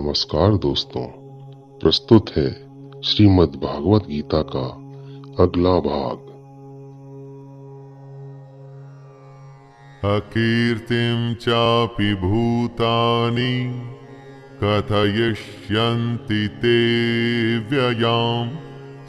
नमस्कार दोस्तों, प्रस्तुत है श्रीमद् भागवत गीता का अगला भाग। अकीर्तिं चापि भूतानि कथयिष्यन्ति ते व्ययां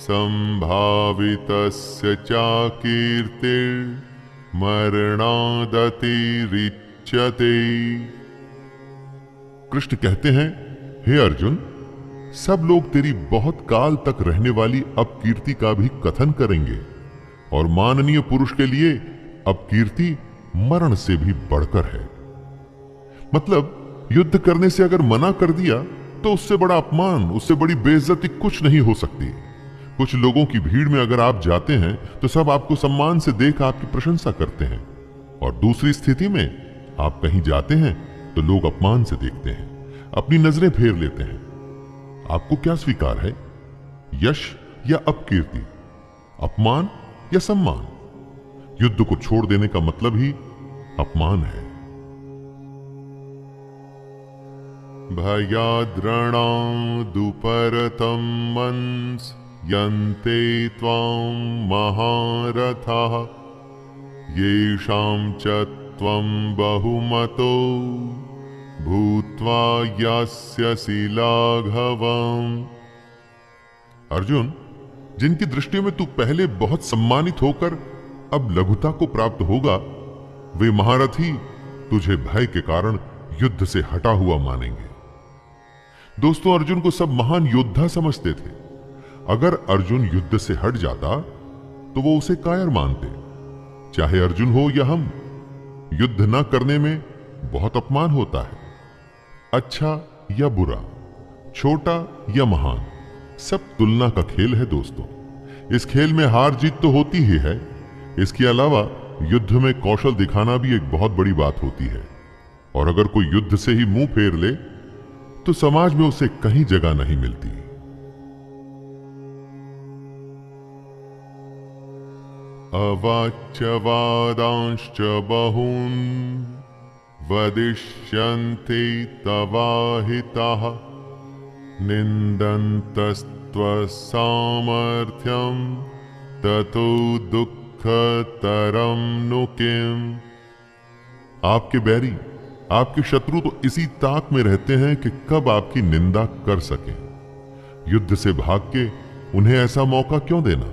संभावितस्य चाकीर्तिर्मरणादतिरिच्यते। कृष्ण कहते हैं, हे अर्जुन, सब लोग तेरी बहुत काल तक रहने वाली अपकीर्ति का भी कथन करेंगे और माननीय पुरुष के लिए अपकीर्ति मरण से भी बढ़कर है। मतलब युद्ध करने से अगर मना कर दिया तो उससे बड़ा अपमान, उससे बड़ी बेइज्जती कुछ नहीं हो सकती। कुछ लोगों की भीड़ में अगर आप जाते हैं तो सब आपको सम्मान से देख आपकी प्रशंसा करते हैं, और दूसरी स्थिति में आप कहीं जाते हैं तो लोग अपमान से देखते हैं, अपनी नजरें फेर लेते हैं। आपको क्या स्वीकार है, यश या अपकीर्ति, अपमान या सम्मान? युद्ध को छोड़ देने का मतलब ही अपमान है। भयाद्रणादुपरतं मंस यन्ते त्वां महारथाः येषां च त्वं बहुमतो भूत्वा यास्यसि लाघवम्। अर्जुन, जिनकी दृष्टि में तू पहले बहुत सम्मानित होकर अब लघुता को प्राप्त होगा, वे महारथी तुझे भय के कारण युद्ध से हटा हुआ मानेंगे। दोस्तों, अर्जुन को सब महान योद्धा समझते थे। अगर अर्जुन युद्ध से हट जाता तो वो उसे कायर मानते। चाहे अर्जुन हो या हम, युद्ध न करने में बहुत अपमान होता है। अच्छा या बुरा, छोटा या महान, सब तुलना का खेल है दोस्तों। इस खेल में हार जीत तो होती ही है, इसके अलावा युद्ध में कौशल दिखाना भी एक बहुत बड़ी बात होती है। और अगर कोई युद्ध से ही मुंह फेर ले तो समाज में उसे कहीं जगह नहीं मिलती। अवाच्य वादांश्च बहून् वदिष्यन्ते तवाहिताः निन्दन्तस्त्वसामर्थ्यं ततो दुःखतरं नु किम्। आपके बैरी, आपके शत्रु तो इसी ताक में रहते हैं कि कब आपकी निंदा कर सकें। युद्ध से भाग के उन्हें ऐसा मौका क्यों देना?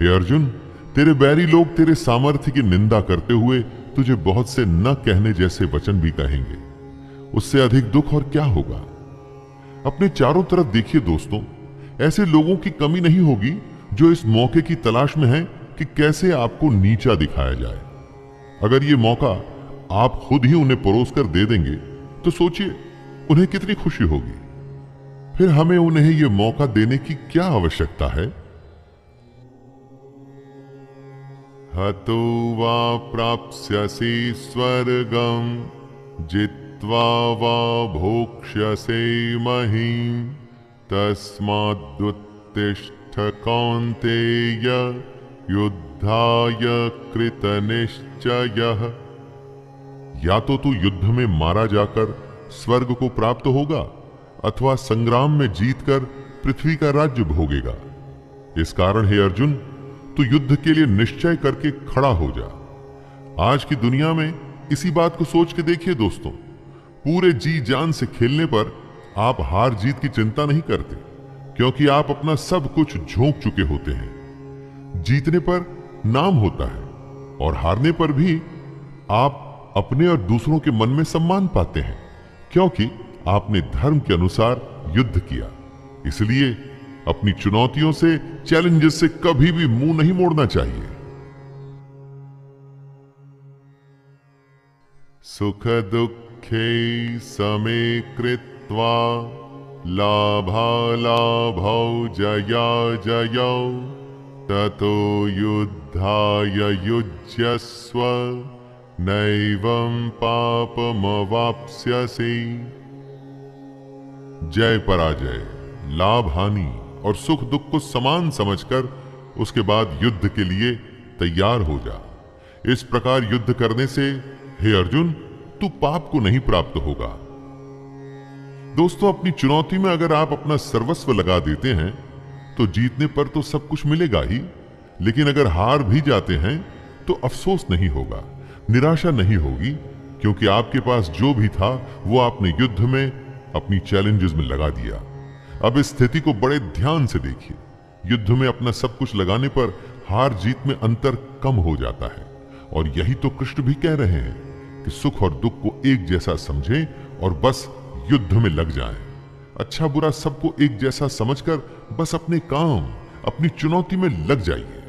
हे अर्जुन, तेरे बैरी लोग तेरे सामर्थ्य की निंदा करते हुए तुझे बहुत से न कहने जैसे वचन भी कहेंगे। उससे अधिक दुख और क्या होगा? अपने चारों तरफ देखिए दोस्तों, ऐसे लोगों की कमी नहीं होगी जो इस मौके की तलाश में हैं कि कैसे आपको नीचा दिखाया जाए। अगर ये मौका आप खुद ही उन्हें परोस कर दे देंगे तो सोचिए उन्हें कितनी खुशी होगी। फिर हमें उन्हें यह मौका देने की क्या आवश्यकता है? हतो वा प्राप्स्यसि स्वर्गं जित्वा वा भोक्ष्यसे महीम् तस्मादुत्तिष्ठ कौन्तेय युद्धाय कृतनिश्चयः। या तो तू युद्ध में मारा जाकर स्वर्ग को प्राप्त होगा अथवा संग्राम में जीतकर पृथ्वी का राज्य भोगेगा। इस कारण हे अर्जुन, तू युद्ध के लिए निश्चय करके खड़ा हो जा। आज की दुनिया में इसी बात को सोच के देखिए दोस्तों, पूरे जी जान से खेलने पर आप हार जीत की चिंता नहीं करते, क्योंकि आप अपना सब कुछ झोंक चुके होते हैं। जीतने पर नाम होता है और हारने पर भी आप अपने और दूसरों के मन में सम्मान पाते हैं, क्योंकि आपने धर्म के अनुसार युद्ध किया। इसलिए अपनी चुनौतियों से, चैलेंजेस से कभी भी मुंह नहीं मोड़ना चाहिए। सुख दुखे समे कृत्वा लाभालाभौ जया जयौ ततो युद्धाय युज्यस्व नैवं पापमवाप्स्यसि। जय पराजय, लाभ हानि और सुख दुख को समान समझकर उसके बाद युद्ध के लिए तैयार हो जा। इस प्रकार युद्ध करने से हे अर्जुन, तू पाप को नहीं प्राप्त होगा। दोस्तों, अपनी चुनौती में अगर आप अपना सर्वस्व लगा देते हैं तो जीतने पर तो सब कुछ मिलेगा ही, लेकिन अगर हार भी जाते हैं तो अफसोस नहीं होगा, निराशा नहीं होगी, क्योंकि आपके पास जो भी था वो आपने युद्ध में, अपनी चैलेंजेस में लगा दिया। अब इस स्थिति को बड़े ध्यान से देखिए। युद्ध में अपना सब कुछ लगाने पर हार जीत में अंतर कम हो जाता है, और यही तो कृष्ण भी कह रहे हैं कि सुख और दुख को एक जैसा समझें और बस युद्ध में लग जाएं। अच्छा बुरा सबको एक जैसा समझकर बस अपने काम, अपनी चुनौती में लग जाइए।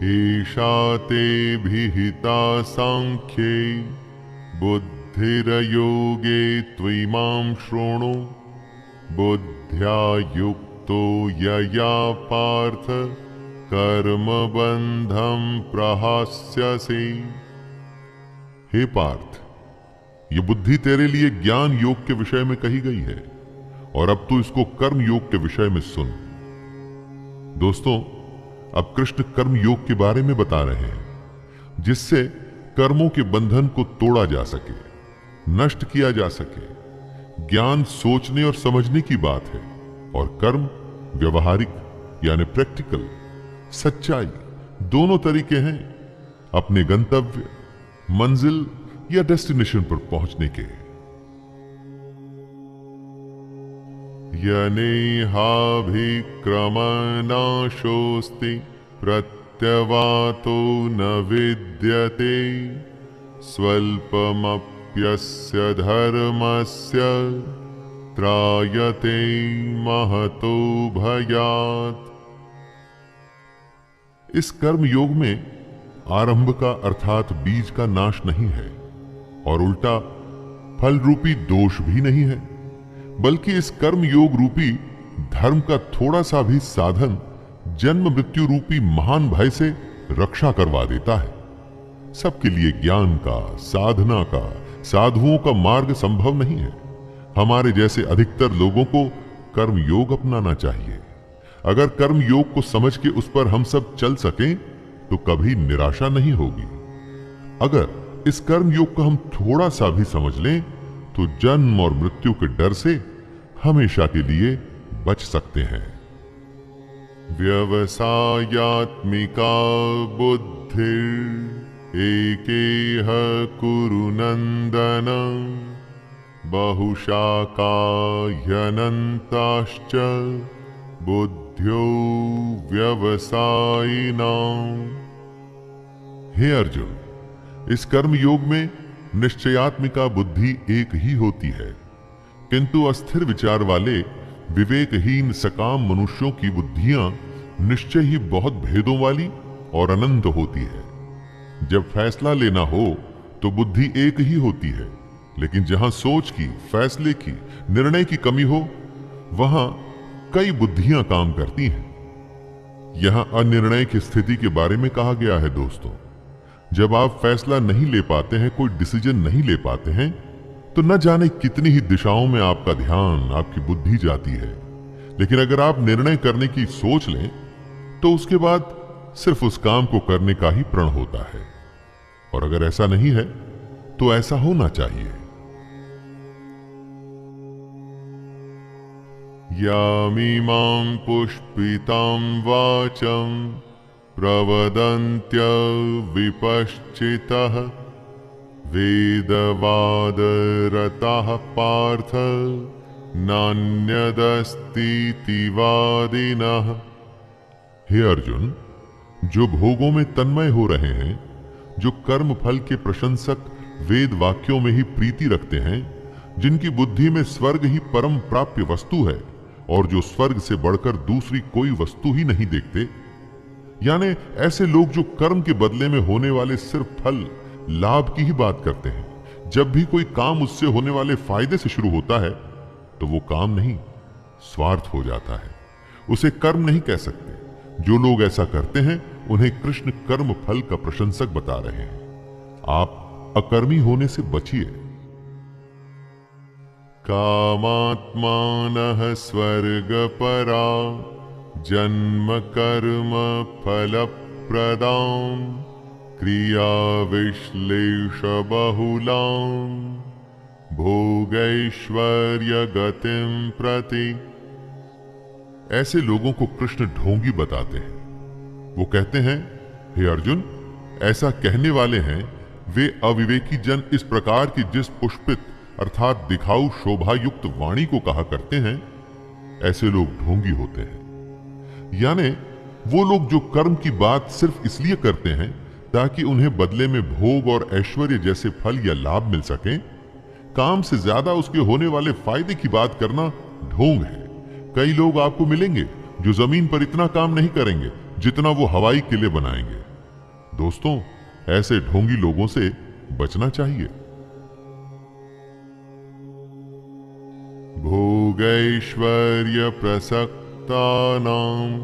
एषा ते विहिता सांख्ये बुद्धिर्योगे त्वयिमां शृणु बुद्ध्या युक्तो यया पार्थ कर्मबंधं प्रहास्यसि। हे पार्थ, ये बुद्धि तेरे लिए ज्ञान योग के विषय में कही गई है, और अब तू इसको कर्म योग के विषय में सुन। दोस्तों, अब कृष्ण कर्म योग के बारे में बता रहे हैं, जिससे कर्मों के बंधन को तोड़ा जा सके, नष्ट किया जा सके। ज्ञान सोचने और समझने की बात है, और कर्म व्यवहारिक यानी प्रैक्टिकल, सच्चाई, दोनों तरीके हैं अपने गंतव्य, मंजिल या डेस्टिनेशन पर पहुंचने के। यनेहाभिक्रमनाशोस्ति प्रत्यवातो न विद्यते स्वल्पमप्यस्य धर्मस्य त्रायते महतो भयात्। इस कर्म योग में आरंभ का अर्थात बीज का नाश नहीं है, और उल्टा फल रूपी दोष भी नहीं है, बल्कि इस कर्म योग रूपी धर्म का थोड़ा सा भी साधन जन्म मृत्यु रूपी महान भय से रक्षा करवा देता है। सबके लिए ज्ञान का, साधना का, साधुओं का मार्ग संभव नहीं है। हमारे जैसे अधिकतर लोगों को कर्म योग अपनाना चाहिए। अगर कर्म योग को समझ के उस पर हम सब चल सकें तो कभी निराशा नहीं होगी। अगर इस कर्म योग को हम थोड़ा सा भी समझ लें तो जन्म और मृत्यु के डर से हमेशा के लिए बच सकते हैं। व्यवसायात्मिका बुद्धिर एकेह कुरु नंदन बहुशाखा ह्यनन्ताश्च बुद्ध्यो व्यवसायिनां। हे अर्जुन, इस कर्म योग में निश्चयात्मिका बुद्धि एक ही होती है, किंतु अस्थिर विचार वाले विवेकहीन सकाम मनुष्यों की बुद्धियां निश्चय ही बहुत भेदों वाली और अनंत होती है। जब फैसला लेना हो तो बुद्धि एक ही होती है, लेकिन जहां सोच की, फैसले की, निर्णय की कमी हो वहां कई बुद्धियां काम करती हैं। यहां अनिर्णय की स्थिति के बारे में कहा गया है। दोस्तों, जब आप फैसला नहीं ले पाते हैं, कोई डिसीजन नहीं ले पाते हैं, तो न जाने कितनी ही दिशाओं में आपका ध्यान, आपकी बुद्धि जाती है। लेकिन अगर आप निर्णय करने की सोच लें तो उसके बाद सिर्फ उस काम को करने का ही प्रण होता है। और अगर ऐसा नहीं है तो ऐसा होना चाहिए। यामिमां पुष्पितां वाचं प्रवदन्त्य विपश्चितः वेदवादरताः पार्थ नान्यदस्तीति वादिनः। हे अर्जुन, जो भोगों में तन्मय हो रहे हैं, जो कर्म फल के प्रशंसक वेद वाक्यों में ही प्रीति रखते हैं, जिनकी बुद्धि में स्वर्ग ही परम प्राप्य वस्तु है और जो स्वर्ग से बढ़कर दूसरी कोई वस्तु ही नहीं देखते, यानी ऐसे लोग जो कर्म के बदले में होने वाले सिर्फ फल, लाभ की ही बात करते हैं। जब भी कोई काम उससे होने वाले फायदे से शुरू होता है तो वो काम नहीं, स्वार्थ हो जाता है। उसे कर्म नहीं कह सकते। जो लोग ऐसा करते हैं उन्हें कृष्ण कर्म फल का प्रशंसक बता रहे हैं। आप अकर्मी होने से बचिए। कामात्मानः स्वर्गपरा जन्म कर्म फलप्रदां क्रिया विश्लेष बहुलां भोगैश्वर्य गतिम प्रति। ऐसे लोगों को कृष्ण ढोंगी बताते हैं। वो कहते हैं, हे अर्जुन, ऐसा कहने वाले हैं वे अविवेकी जन इस प्रकार की जिस पुष्पित अर्थात दिखाऊ शोभा युक्त वाणी को कहा करते हैं, ऐसे लोग ढोंगी होते हैं। यानी वो लोग जो कर्म की बात सिर्फ इसलिए करते हैं ताकि उन्हें बदले में भोग और ऐश्वर्य जैसे फल या लाभ मिल सके, काम से ज्यादा उसके होने वाले फायदे की बात करना ढोंग है। कई लोग आपको मिलेंगे जो जमीन पर इतना काम नहीं करेंगे जितना वो हवाई किले बनाएंगे। दोस्तों, ऐसे ढोंगी लोगों से बचना चाहिए। भोगैश्वर्य प्रसक्तानां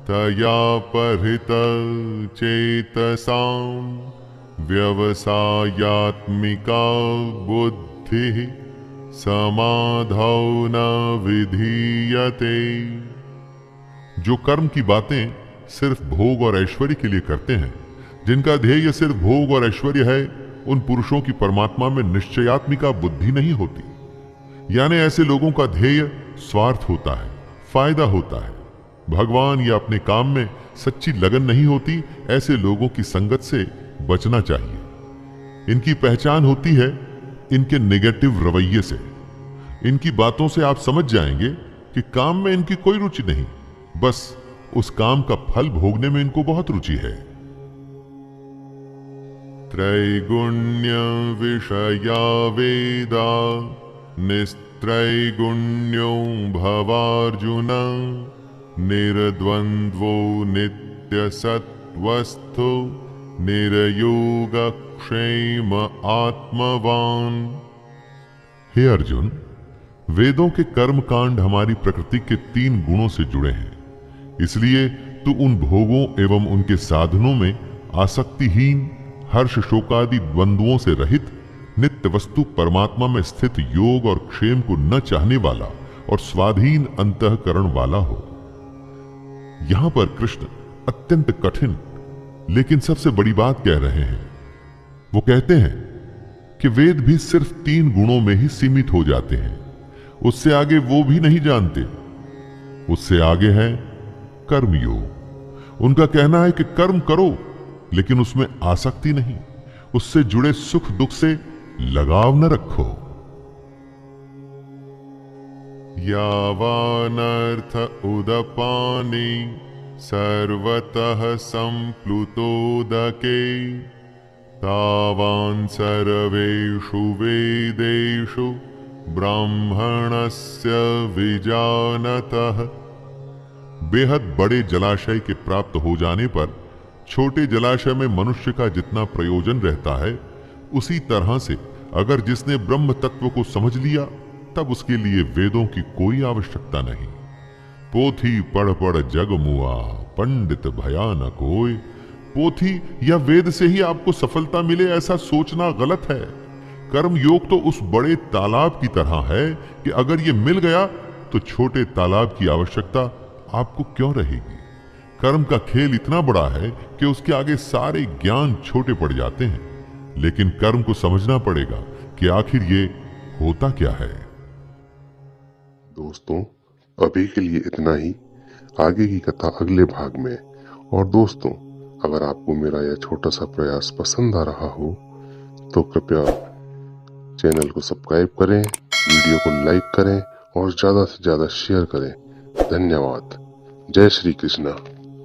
तया परित चेतसां व्यवसायात्मिका बुद्धिः समाधौ न विधीयते। जो कर्म की बातें सिर्फ भोग और ऐश्वर्य के लिए करते हैं, जिनका ध्येय सिर्फ भोग और ऐश्वर्य है, उन पुरुषों की परमात्मा में निश्चयात्मिका बुद्धि नहीं होती। यानी ऐसे लोगों का ध्येय स्वार्थ होता है, फायदा होता है। भगवान या अपने काम में सच्ची लगन नहीं होती। ऐसे लोगों की संगत से बचना चाहिए। इनकी पहचान होती है इनके नेगेटिव रवैये से। इनकी बातों से आप समझ जाएंगे कि काम में इनकी कोई रुचि नहीं, बस उस काम का फल भोगने में इनको बहुत रुचि है। त्रैगुण्य विषया वेदा निस्त्रैगुण्यो भवार्जुन निर्द्वन्द्वो नित्यसत्वस्थो निर्योगक्षेम आत्मवान। हे अर्जुन, वेदों के कर्म कांड हमारी प्रकृति के 3 गुणों से जुड़े हैं। इसलिए तू उन भोगों एवं उनके साधनों में आसक्तिहीन, हर्ष शोकादि द्वंद्वों से रहित, नित्य वस्तु परमात्मा में स्थित योग और क्षेम को न चाहने वाला और स्वाधीन अंतःकरण वाला हो। यहां पर कृष्ण अत्यंत कठिन लेकिन सबसे बड़ी बात कह रहे हैं। वो कहते हैं कि वेद भी सिर्फ 3 गुणों में ही सीमित हो जाते हैं, उससे आगे वो भी नहीं जानते। उससे आगे है कर्मयोग। उनका कहना है कि कर्म करो लेकिन उसमें आसक्ति नहीं, उससे जुड़े सुख दुख से लगाव न रखो। यावानर्थ उदपाने सर्वतः संप्लुतोदके तावान् सर्वेषु वेदेषु ब्राह्मणस्य विजानतः। बेहद बड़े जलाशय के प्राप्त हो जाने पर छोटे जलाशय में मनुष्य का जितना प्रयोजन रहता है, उसी तरह से अगर जिसने ब्रह्म तत्व को समझ लिया, तब उसके लिए वेदों की कोई आवश्यकता नहीं। पोथी पढ़ पढ़ जग मुआ, पंडित भया न कोय। पोथी या वेद से ही आपको सफलता मिले, ऐसा सोचना गलत है। कर्म योग तो उस बड़े तालाब की तरह है कि अगर ये मिल गया तो छोटे तालाब की आवश्यकता आपको क्यों रहेगी। कर्म का खेल इतना बड़ा है कि उसके आगे सारे ज्ञान छोटे पड़ जाते हैं। लेकिन कर्म को समझना पड़ेगा कि आखिर ये होता क्या है। दोस्तों, अभी के लिए इतना ही। आगे की कथा अगले भाग में। और दोस्तों, अगर आपको मेरा यह छोटा सा प्रयास पसंद आ रहा हो तो कृपया चैनल को सब्सक्राइब करें, वीडियो को लाइक करें और ज्यादा से ज्यादा शेयर करें। धन्यवाद। जय श्री कृष्णा।